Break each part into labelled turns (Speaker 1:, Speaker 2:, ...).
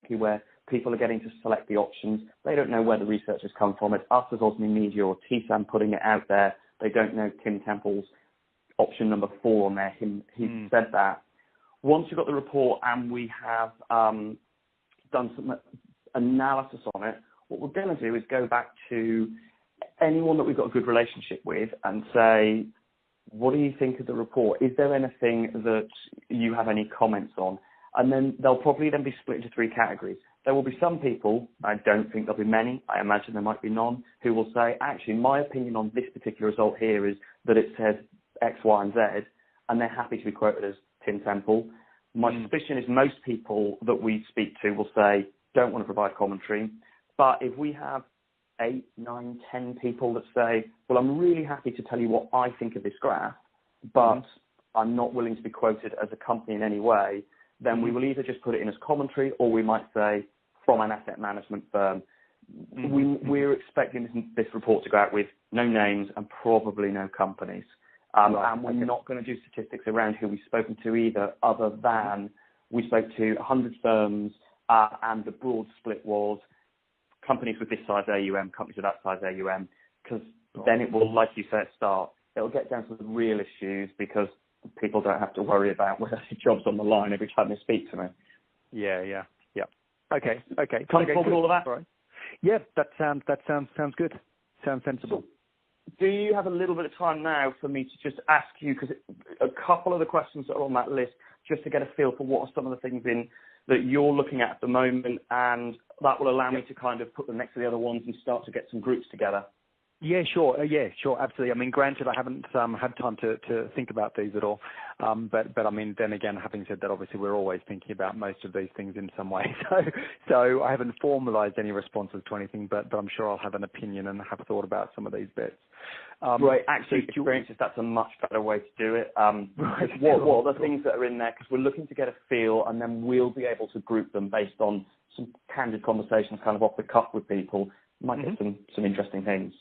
Speaker 1: basically where people are getting to select the options. They don't know where the research has come from. It's us as Osmi Media or TSAM putting it out there. They don't know Tim Temple's option number 4 on there. He said that. Once you've got the report and we have done some analysis on it, what we're going to do is go back to anyone that we've got a good relationship with and say, what do you think of the report? Is there anything that you have any comments on? And then they'll probably then be split into 3 categories. There will be some people, I don't think there'll be many, I imagine there might be none, who will say, actually, my opinion on this particular result here is that it says X, Y, and Z, and they're happy to be quoted as Tim Temple. My suspicion is most people that we speak to will say, don't want to provide commentary. But if we have 8, 9, 10 people that say, well, I'm really happy to tell you what I think of this graph, but I'm not willing to be quoted as a company in any way, then we will either just put it in as commentary or we might say from an asset management firm. We're expecting this report to go out with no names and probably no companies. And we're not going to do statistics around who we've spoken to either, other than we spoke to 100 firms and the broad split was companies with this size AUM, companies with that size AUM, because then it will, like you said at the start, it'll get down to the real issues because people don't have to worry about whether their job's on the line every time they speak to me.
Speaker 2: Yeah. Okay.
Speaker 1: Comfortable with all of that?
Speaker 2: Right. Yeah, that sounds good. Sounds sensible.
Speaker 1: So, do you have a little bit of time now for me to just ask you, because a couple of the questions that are on that list, just to get a feel for what are some of the things in that you're looking at the moment, and that will allow me to kind of put them next to the other ones and start to get some groups together.
Speaker 2: Yeah, sure. Absolutely. I mean, granted, I haven't had time to think about these at all. But I mean, then again, having said that, obviously we're always thinking about most of these things in some way. So I haven't formalised any responses to anything, but I'm sure I'll have an opinion and have thought about some of these bits.
Speaker 1: Right. Actually, experiences, that's a much better way to do it. What are the things that are in there? Because we're looking to get a feel, and then we'll be able to group them based on some candid conversations, kind of off the cuff with people. Might get some interesting things.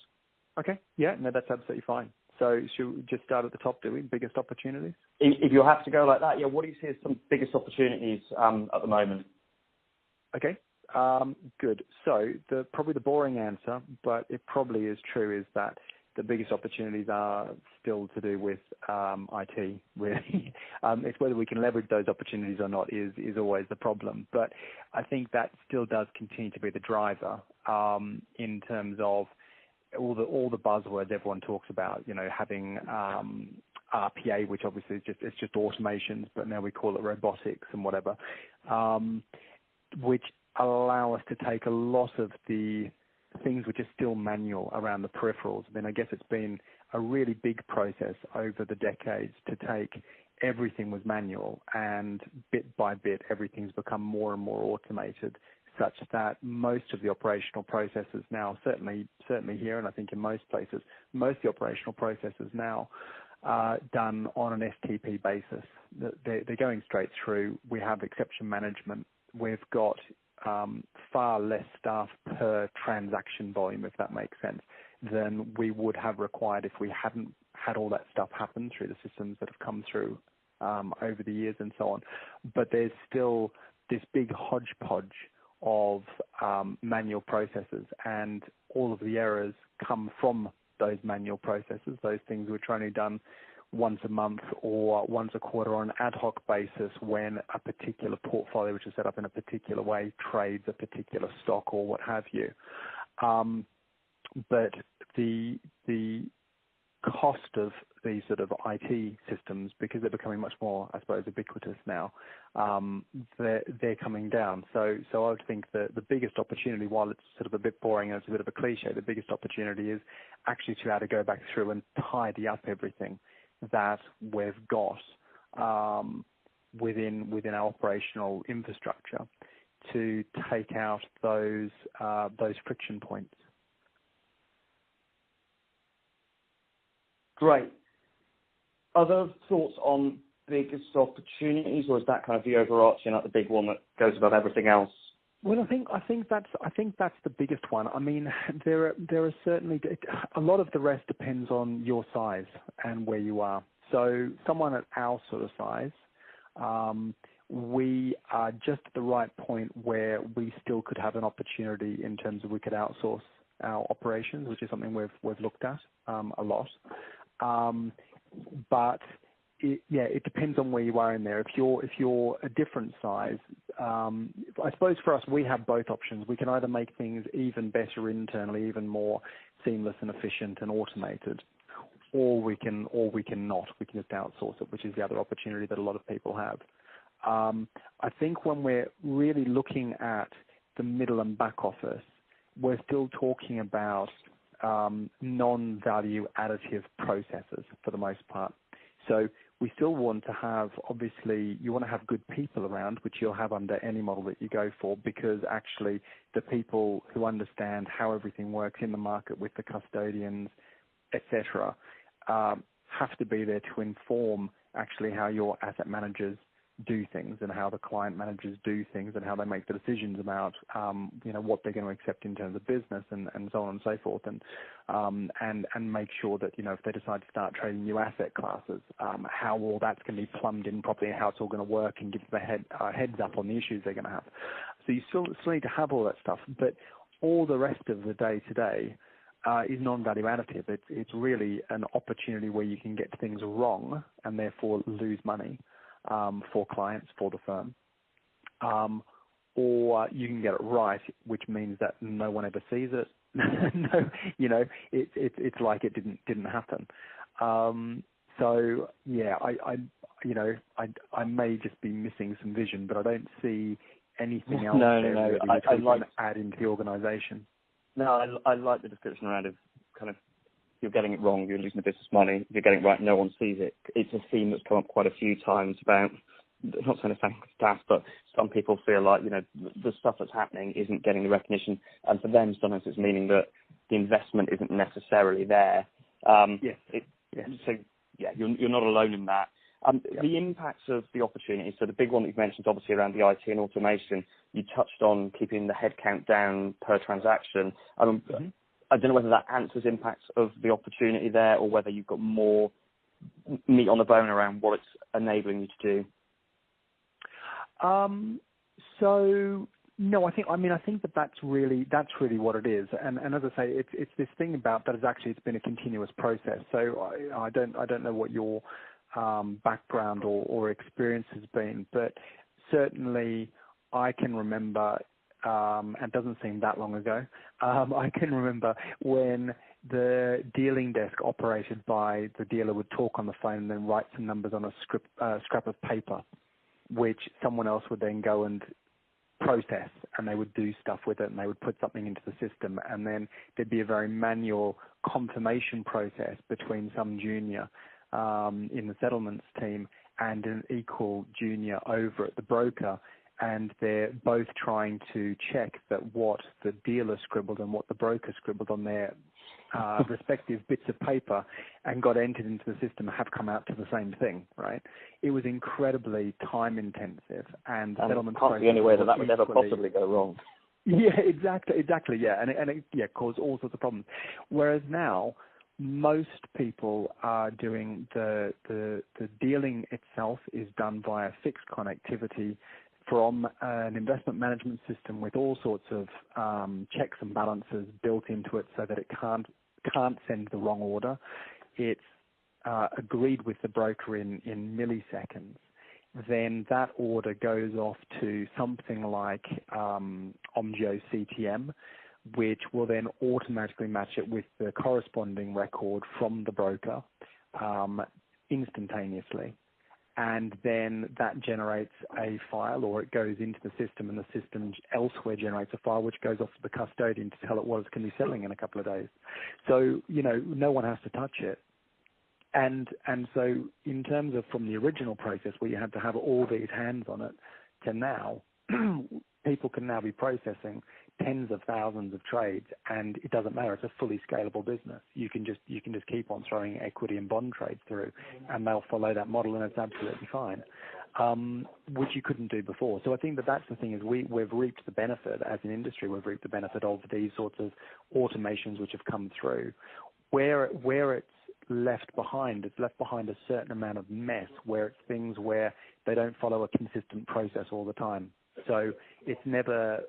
Speaker 2: Okay. Yeah, no, that's absolutely fine. So should we just start at the top, do we? Biggest opportunities?
Speaker 1: If you'll have to go like that, yeah, what do you see as some biggest opportunities at the moment?
Speaker 2: Okay, good. So probably the boring answer, but it probably is true, is that the biggest opportunities are still to do with IT, really. It's whether we can leverage those opportunities or not is always the problem. But I think that still does continue to be the driver in terms of all the buzzwords everyone talks about, having RPA, which obviously is just automations, but now we call it robotics and whatever, which allow us to take a lot of the things which are still manual around the peripherals. I mean, I guess it's been a really big process over the decades to take everything was manual, and bit by bit everything's become more and more automated, such that most of the operational processes now, certainly here, and I think in most places, most of the operational processes now are done on an STP basis. They're going straight through. We have exception management. We've got far less staff per transaction volume, if that makes sense, than we would have required if we hadn't had all that stuff happen through the systems that have come through over the years and so on. But there's still this big hodgepodge of manual processes, and all of the errors come from those manual processes, those things which are only done once a month or once a quarter on an ad hoc basis when a particular portfolio, which is set up in a particular way, trades a particular stock or what have you. But the cost of these sort of IT systems, because they're becoming much more, I suppose, ubiquitous now, they're coming down. So I would think that the biggest opportunity, while it's sort of a bit boring and it's a bit of a cliche, the biggest opportunity is actually to be able to go back through and tidy up everything that we've got within our operational infrastructure to take out those friction points. Great.
Speaker 1: Other thoughts on biggest opportunities, or is that kind of the overarching, like the big one that goes above everything else?
Speaker 2: Well, I think that's the biggest one. I mean, there are certainly a lot of the rest depends on your size and where you are. So someone at our sort of size, we are just at the right point where we still could have an opportunity in terms of we could outsource our operations, which is something we've looked at a lot. But it depends on where you are in there. If you're a different size, I suppose for us we have both options. We can either make things even better internally, even more seamless and efficient and automated, or we can not. We can just outsource it, which is the other opportunity that a lot of people have. I think when we're really looking at the middle and back office, we're still talking about non-value additive processes for the most part. So we still want to have, obviously, you want to have good people around, which you'll have under any model that you go for, because actually the people who understand how everything works in the market with the custodians, etc., have to be there to inform actually how your asset managers do things and how the client managers do things and how they make the decisions about what they're going to accept in terms of business and so on and so forth, and make sure that if they decide to start trading new asset classes, how all that's going to be plumbed in properly and how it's all going to work, and give the heads up on the issues they're going to have. So you still need to have all that stuff, but all the rest of the day to day is non-value additive. It's really an opportunity where you can get things wrong and therefore lose money for clients, for the firm, or you can get it right, which means that no one ever sees it. It's like it didn't happen. So yeah, I may just be missing some vision, but I don't see anything else really which we can add into the organisation.
Speaker 1: No, I like the description around of kind of, you're getting it wrong, you're losing the business money. If you're getting it right, no one sees it. It's a theme that's come up quite a few times about, not saying it's staff, but some people feel like, the stuff that's happening isn't getting the recognition. And for them, sometimes it's meaning that the investment isn't necessarily there.
Speaker 2: Yes.
Speaker 1: So, yeah, you're not alone in that. The impacts of the opportunity, so the big one that you've mentioned, obviously, around the IT and automation, you touched on keeping the headcount down per transaction. I don't know whether that answers impacts of the opportunity there, or whether you've got more meat on the bone around what it's enabling you to do.
Speaker 2: So no, I think that's really what it is. And as I say, it's this thing about that is actually, it's been a continuous process. So I don't know what your background or experience has been, but certainly I can remember. And it doesn't seem that long ago. I can remember when the dealing desk operated by the dealer would talk on the phone and then write some numbers on a scrap of paper, which someone else would then go and process, and they would do stuff with it, and they would put something into the system, and then there'd be a very manual confirmation process between some junior in the settlements team and an equal junior over at the broker. And they're both trying to check that what the dealer scribbled and what the broker scribbled on their respective bits of paper and got entered into the system have come out to the same thing, right? It was incredibly time intensive, and settlement
Speaker 1: can't see any way that would ever possibly go wrong.
Speaker 2: Yeah, exactly, yeah, and it caused all sorts of problems. Whereas now, most people are doing the dealing itself is done via fixed connectivity from an investment management system with all sorts of checks and balances built into it, so that it can't send the wrong order. It's agreed with the broker in milliseconds. Then that order goes off to something like Omgeo CTM, which will then automatically match it with the corresponding record from the broker instantaneously. And then that generates a file, or it goes into the system, and the system elsewhere generates a file which goes off to the custodian to tell it what it's going to be selling in a couple of days. So, no one has to touch it. And so in terms of from the original process where you had to have all these hands on it to now, people can now be processing tens of thousands of trades, and it doesn't matter. It's a fully scalable business. You can just keep on throwing equity and bond trades through, and they'll follow that model, and it's absolutely fine, which you couldn't do before. So I think that's the thing, is we've reaped the benefit as an industry. We've reaped the benefit of these sorts of automations which have come through. Where it's left behind a certain amount of mess, where it's things where they don't follow a consistent process all the time. So it's never